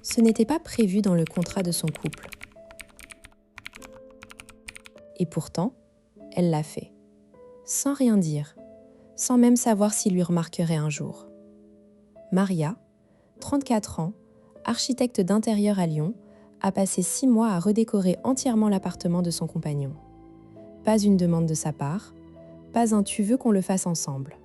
Ce n'était pas prévu dans le contrat de son couple. Et pourtant, elle l'a fait, sans rien dire, sans même savoir s'il lui remarquerait un jour. Maria, 34 ans, architecte d'intérieur à Lyon, a passé 6 mois à redécorer entièrement l'appartement de son compagnon. Pas une demande de sa part, pas un « tu veux qu'on le fasse ensemble ».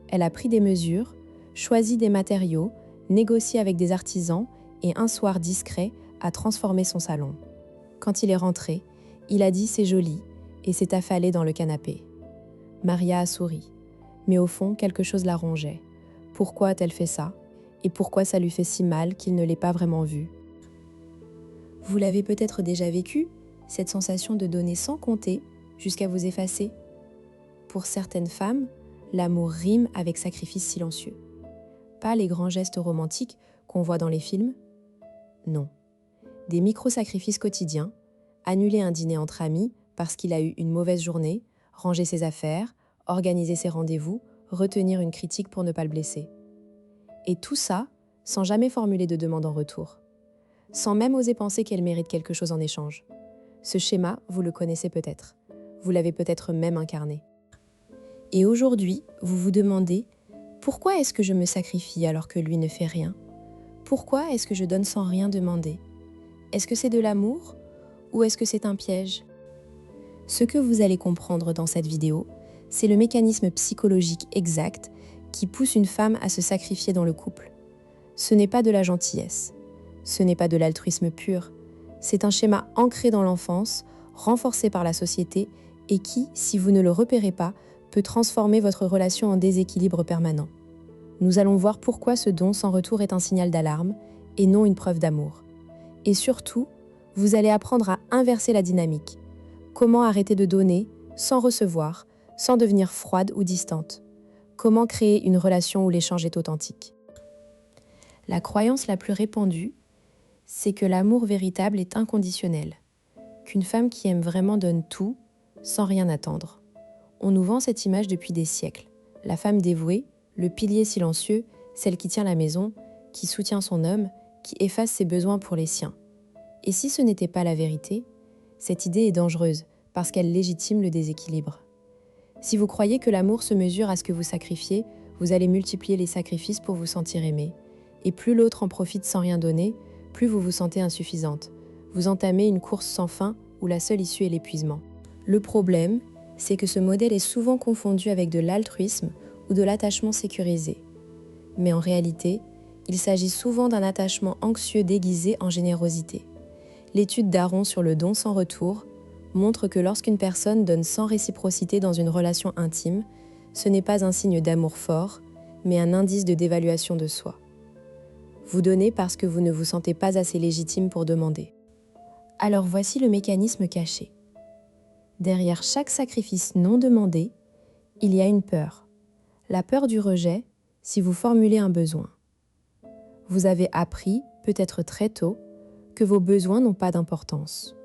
Elle a pris des mesures, choisi des matériaux, négocié avec des artisans et un soir discret a transformé son salon. Quand il est rentré, il a dit « c'est joli » et s'est affalé dans le canapé. Maria a souri, mais au fond, quelque chose la rongeait. Pourquoi a-t-elle fait ça? Et pourquoi ça lui fait si mal qu'il ne l'ait pas vraiment vu? Vous l'avez peut-être déjà vécu, cette sensation de donner sans compter jusqu'à vous effacer. Pour certaines femmes, l'amour rime avec sacrifice silencieux. Pas les grands gestes romantiques qu'on voit dans les films. Non. Des micro-sacrifices quotidiens, annuler un dîner entre amis parce qu'il a eu une mauvaise journée, ranger ses affaires, organiser ses rendez-vous, retenir une critique pour ne pas le blesser. Et tout ça sans jamais formuler de demande en retour. Sans même oser penser qu'elle mérite quelque chose en échange. Ce schéma, vous le connaissez peut-être. Vous l'avez peut-être même incarné. Et aujourd'hui, vous vous demandez « Pourquoi est-ce que je me sacrifie alors que lui ne fait rien? Pourquoi est-ce que je donne sans rien demander? Est-ce que c'est de l'amour ou est-ce que c'est un piège ?» Ce que vous allez comprendre dans cette vidéo, c'est le mécanisme psychologique exact qui pousse une femme à se sacrifier dans le couple. Ce n'est pas de la gentillesse, ce n'est pas de l'altruisme pur, c'est un schéma ancré dans l'enfance, renforcé par la société et qui, si vous ne le repérez pas, peut transformer votre relation en déséquilibre permanent. Nous allons voir pourquoi ce don sans retour est un signal d'alarme et non une preuve d'amour. Et surtout, vous allez apprendre à inverser la dynamique. Comment arrêter de donner sans recevoir, sans devenir froide ou distante? Comment créer une relation où l'échange est authentique? La croyance la plus répandue, c'est que l'amour véritable est inconditionnel, qu'une femme qui aime vraiment donne tout, sans rien attendre. On nous vend cette image depuis des siècles. La femme dévouée, le pilier silencieux, celle qui tient la maison, qui soutient son homme, qui efface ses besoins pour les siens. Et si ce n'était pas la vérité, cette idée est dangereuse parce qu'elle légitime le déséquilibre. Si vous croyez que l'amour se mesure à ce que vous sacrifiez, vous allez multiplier les sacrifices pour vous sentir aimé. Et plus l'autre en profite sans rien donner, plus vous vous sentez insuffisante. Vous entamez une course sans fin où la seule issue est l'épuisement. Le problème, c'est que ce modèle est souvent confondu avec de l'altruisme ou de l'attachement sécurisé. Mais en réalité, il s'agit souvent d'un attachement anxieux déguisé en générosité. L'étude d'Aron sur le don sans retour montre que lorsqu'une personne donne sans réciprocité dans une relation intime, ce n'est pas un signe d'amour fort, mais un indice de dévaluation de soi. Vous donnez parce que vous ne vous sentez pas assez légitime pour demander. Alors voici le mécanisme caché. Derrière chaque sacrifice non demandé, il y a une peur. La peur du rejet si vous formulez un besoin. Vous avez appris, peut-être très tôt, que vos besoins n'ont pas d'importance.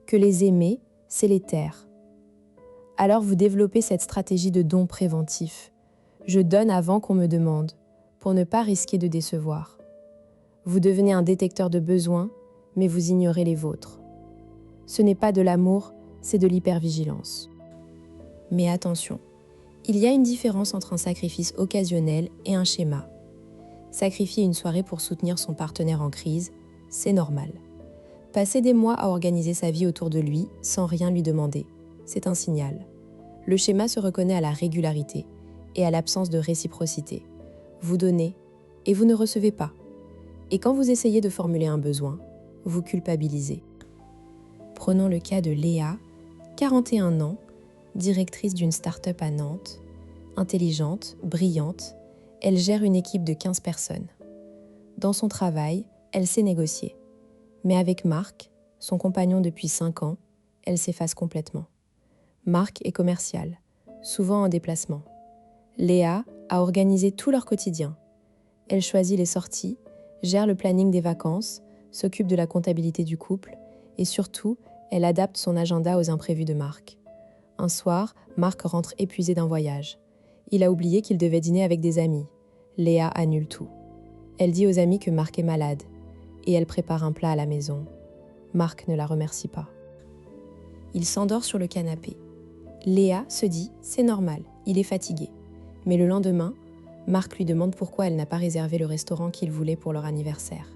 Que les aimer, c'est les taire. Alors vous développez cette stratégie de don préventif. Je donne avant qu'on me demande, pour ne pas risquer de décevoir. Vous devenez un détecteur de besoins, mais vous ignorez les vôtres. Ce n'est pas de l'amour, c'est de l'hypervigilance. Mais attention, il y a une différence entre un sacrifice occasionnel et un schéma. Sacrifier une soirée pour soutenir son partenaire en crise, c'est normal. Passer des mois à organiser sa vie autour de lui sans rien lui demander, c'est un signal. Le schéma se reconnaît à la régularité et à l'absence de réciprocité. Vous donnez et vous ne recevez pas. Et quand vous essayez de formuler un besoin, vous culpabilisez. Prenons le cas de Léa, 41 ans, directrice d'une start-up à Nantes. Intelligente, brillante, elle gère une équipe de 15 personnes. Dans son travail, elle sait négocier. Mais avec Marc, son compagnon depuis 5 ans, elle s'efface complètement. Marc est commercial, souvent en déplacement. Léa a organisé tout leur quotidien. Elle choisit les sorties, gère le planning des vacances, s'occupe de la comptabilité du couple et surtout, elle adapte son agenda aux imprévus de Marc. Un soir, Marc rentre épuisé d'un voyage. Il a oublié qu'il devait dîner avec des amis. Léa annule tout. Elle dit aux amis que Marc est malade. et elle prépare un plat à la maison. Marc ne la remercie pas. Il s'endort sur le canapé. Léa se dit « c'est normal, il est fatigué ». Mais le lendemain, Marc lui demande pourquoi elle n'a pas réservé le restaurant qu'il voulait pour leur anniversaire.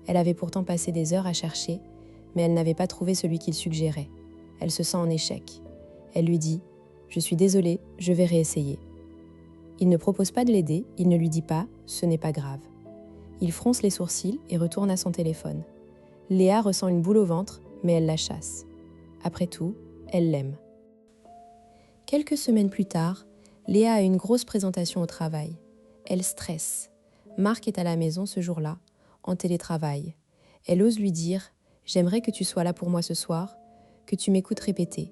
Elle avait pourtant passé des heures à chercher, mais elle n'avait pas trouvé celui qu'il suggérait. Elle se sent en échec. Elle lui dit « je suis désolée, je vais réessayer ». Il ne propose pas de l'aider, il ne lui dit pas « ce n'est pas grave ». Il fronce les sourcils et retourne à son téléphone. Léa ressent une boule au ventre, mais elle la chasse. Après tout, elle l'aime. Quelques semaines plus tard, Léa a une grosse présentation au travail. Elle stresse. Marc est à la maison ce jour-là, en télétravail. Elle ose lui dire « j'aimerais que tu sois là pour moi ce soir, que tu m'écoutes répéter ».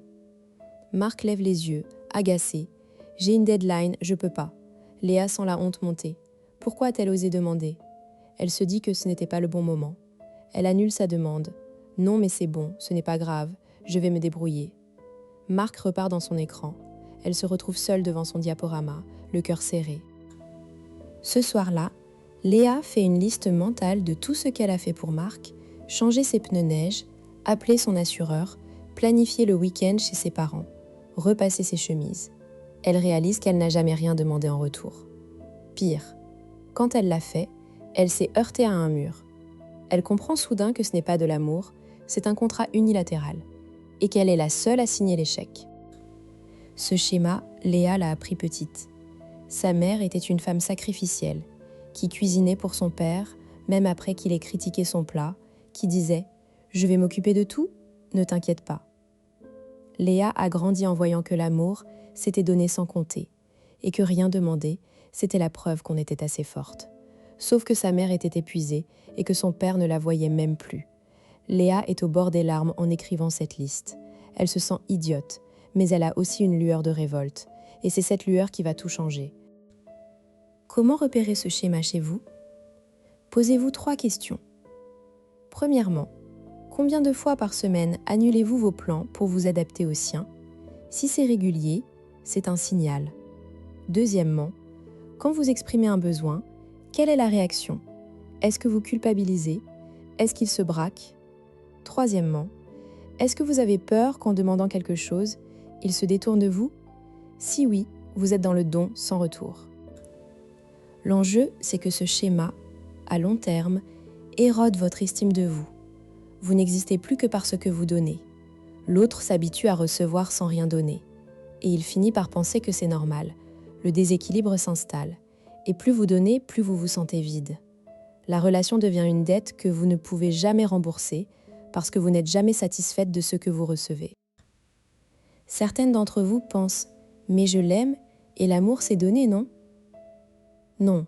Marc lève les yeux, agacé. « J'ai une deadline, je peux pas ». Léa sent la honte monter. Pourquoi a-t-elle osé demander ? Elle se dit que ce n'était pas le bon moment. Elle annule sa demande. « Non mais c'est bon, ce n'est pas grave, je vais me débrouiller ». Marc repart dans son écran. Elle se retrouve seule devant son diaporama, le cœur serré. Ce soir-là, Léa fait une liste mentale de tout ce qu'elle a fait pour Marc, changer ses pneus neige, appeler son assureur, planifier le week-end chez ses parents, repasser ses chemises. Elle réalise qu'elle n'a jamais rien demandé en retour. Pire, quand elle l'a fait, elle s'est heurtée à un mur. Elle comprend soudain que ce n'est pas de l'amour, c'est un contrat unilatéral, et qu'elle est la seule à signer l'échec. Ce schéma, Léa l'a appris petite. Sa mère était une femme sacrificielle, qui cuisinait pour son père, même après qu'il ait critiqué son plat, qui disait « Je vais m'occuper de tout, ne t'inquiète pas ». Léa a grandi en voyant que l'amour, s'était donné sans compter, et que rien demander, c'était la preuve qu'on était assez forte. Sauf que sa mère était épuisée et que son père ne la voyait même plus. Léa est au bord des larmes en écrivant cette liste. Elle se sent idiote, mais elle a aussi une lueur de révolte, et c'est cette lueur qui va tout changer. Comment repérer ce schéma chez vous ? Posez-vous 3 questions. Premièrement, combien de fois par semaine annulez-vous vos plans pour vous adapter aux siens ? Si c'est régulier, c'est un signal. Deuxièmement, quand vous exprimez un besoin, quelle est la réaction ? Est-ce que vous culpabilisez ? Est-ce qu'il se braque ? Troisièmement, est-ce que vous avez peur qu'en demandant quelque chose, il se détourne de vous ? Si oui, vous êtes dans le don sans retour. L'enjeu, c'est que ce schéma, à long terme, érode votre estime de vous. Vous n'existez plus que par ce que vous donnez. L'autre s'habitue à recevoir sans rien donner. Et il finit par penser que c'est normal. Le déséquilibre s'installe. Et plus vous donnez, plus vous vous sentez vide. La relation devient une dette que vous ne pouvez jamais rembourser parce que vous n'êtes jamais satisfaite de ce que vous recevez. Certaines d'entre vous pensent « mais je l'aime et l'amour c'est donné, non ?» Non,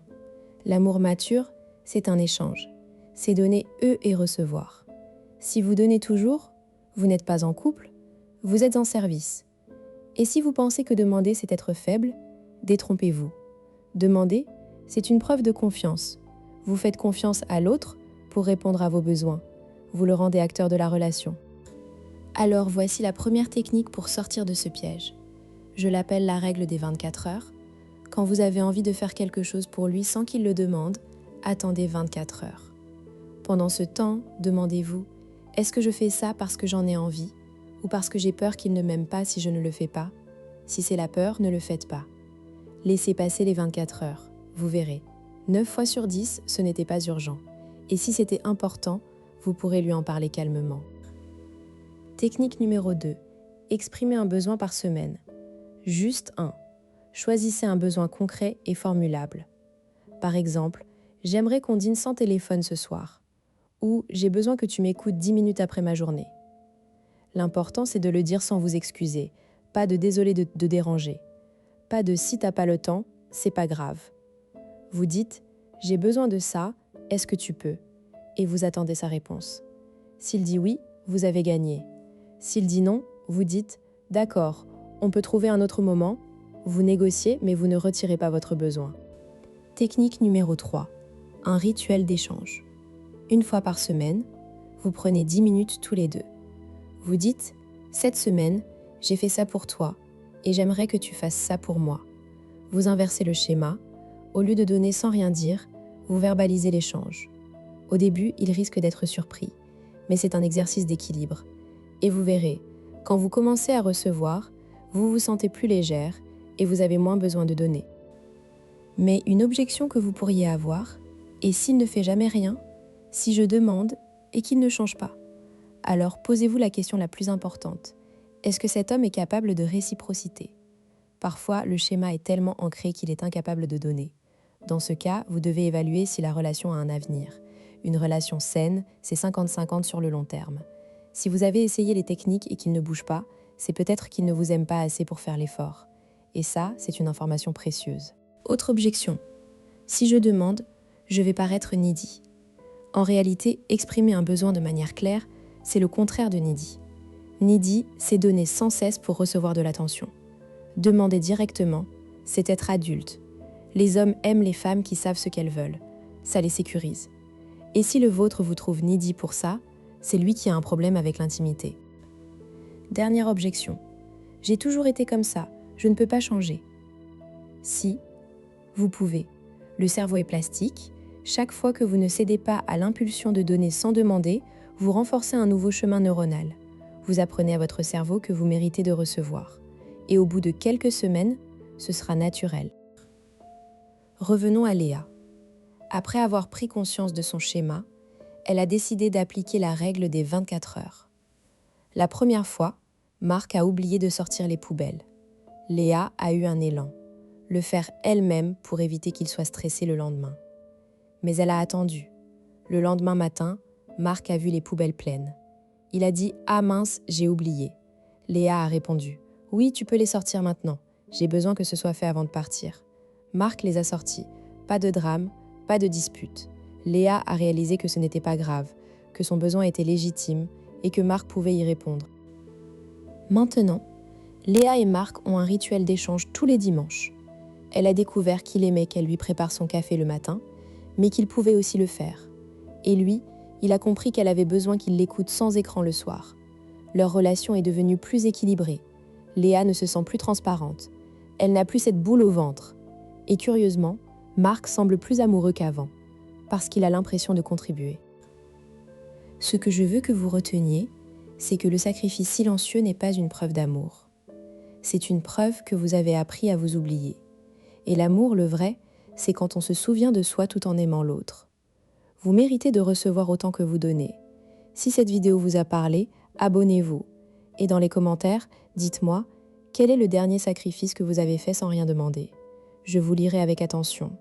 l'amour mature, c'est un échange. C'est donner eux et recevoir. Si vous donnez toujours, vous n'êtes pas en couple, vous êtes en service. Et si vous pensez que demander c'est être faible, détrompez-vous. Demander, c'est une preuve de confiance. Vous faites confiance à l'autre pour répondre à vos besoins. Vous le rendez acteur de la relation. Alors voici la première technique pour sortir de ce piège. Je l'appelle la règle des 24 heures. Quand vous avez envie de faire quelque chose pour lui sans qu'il le demande, attendez 24 heures. Pendant ce temps, demandez-vous, est-ce que je fais ça parce que j'en ai envie ou parce que j'ai peur qu'il ne m'aime pas si je ne le fais pas ? Si c'est la peur, ne le faites pas. Laissez passer les 24 heures, vous verrez. 9 fois sur 10, ce n'était pas urgent. Et si c'était important, vous pourrez lui en parler calmement. Technique numéro 2. Exprimez un besoin par semaine. Juste un. Choisissez un besoin concret et formulable. Par exemple, j'aimerais qu'on dîne sans téléphone ce soir. Ou j'ai besoin que tu m'écoutes 10 minutes après ma journée. L'important, c'est de le dire sans vous excuser. Pas de désolé de déranger. Pas de si t'as pas le temps, c'est pas grave. Vous dites « j'ai besoin de ça, est-ce que tu peux ?» et vous attendez sa réponse. S'il dit oui, vous avez gagné. S'il dit non, vous dites « d'accord, on peut trouver un autre moment », vous négociez mais vous ne retirez pas votre besoin. Technique numéro 3. Un rituel d'échange. Une fois par semaine, vous prenez 10 minutes tous les deux. Vous dites « cette semaine, j'ai fait ça pour toi et j'aimerais que tu fasses ça pour moi ». Vous inversez le schéma. Au lieu de donner sans rien dire, vous verbalisez l'échange. Au début, il risque d'être surpris, mais c'est un exercice d'équilibre. Et vous verrez, quand vous commencez à recevoir, vous vous sentez plus légère et vous avez moins besoin de donner. Mais une objection que vous pourriez avoir, et s'il ne fait jamais rien, si je demande et qu'il ne change pas, alors posez-vous la question la plus importante. Est-ce que cet homme est capable de réciprocité ? Parfois, le schéma est tellement ancré qu'il est incapable de donner. Dans ce cas, vous devez évaluer si la relation a un avenir. Une relation saine, c'est 50-50 sur le long terme. Si vous avez essayé les techniques et qu'il ne bouge pas, c'est peut-être qu'il ne vous aime pas assez pour faire l'effort. Et ça, c'est une information précieuse. Autre objection. Si je demande, je vais paraître needy. En réalité, exprimer un besoin de manière claire, c'est le contraire de needy. Needy, c'est donner sans cesse pour recevoir de l'attention. Demander directement, c'est être adulte. Les hommes aiment les femmes qui savent ce qu'elles veulent. Ça les sécurise. Et si le vôtre vous trouve needy pour ça, c'est lui qui a un problème avec l'intimité. Dernière objection. J'ai toujours été comme ça, je ne peux pas changer. Si, vous pouvez. Le cerveau est plastique. Chaque fois que vous ne cédez pas à l'impulsion de donner sans demander, vous renforcez un nouveau chemin neuronal. Vous apprenez à votre cerveau que vous méritez de recevoir. Et au bout de quelques semaines, ce sera naturel. Revenons à Léa. Après avoir pris conscience de son schéma, elle a décidé d'appliquer la règle des 24 heures. La première fois, Marc a oublié de sortir les poubelles. Léa a eu un élan, le faire elle-même pour éviter qu'il soit stressé le lendemain. Mais elle a attendu. Le lendemain matin, Marc a vu les poubelles pleines. Il a dit « Ah mince, j'ai oublié ». Léa a répondu « Oui, tu peux les sortir maintenant. J'ai besoin que ce soit fait avant de partir ». Marc les a sortis. Pas de drame, pas de dispute. Léa a réalisé que ce n'était pas grave, que son besoin était légitime et que Marc pouvait y répondre. Maintenant, Léa et Marc ont un rituel d'échange tous les dimanches. Elle a découvert qu'il aimait qu'elle lui prépare son café le matin, mais qu'il pouvait aussi le faire. Et lui, il a compris qu'elle avait besoin qu'il l'écoute sans écran le soir. Leur relation est devenue plus équilibrée. Léa ne se sent plus transparente. Elle n'a plus cette boule au ventre. Et curieusement, Marc semble plus amoureux qu'avant, parce qu'il a l'impression de contribuer. Ce que je veux que vous reteniez, c'est que le sacrifice silencieux n'est pas une preuve d'amour. C'est une preuve que vous avez appris à vous oublier. Et l'amour, le vrai, c'est quand on se souvient de soi tout en aimant l'autre. Vous méritez de recevoir autant que vous donnez. Si cette vidéo vous a parlé, abonnez-vous. Et dans les commentaires, dites-moi, quel est le dernier sacrifice que vous avez fait sans rien demander ? Je vous lirai avec attention.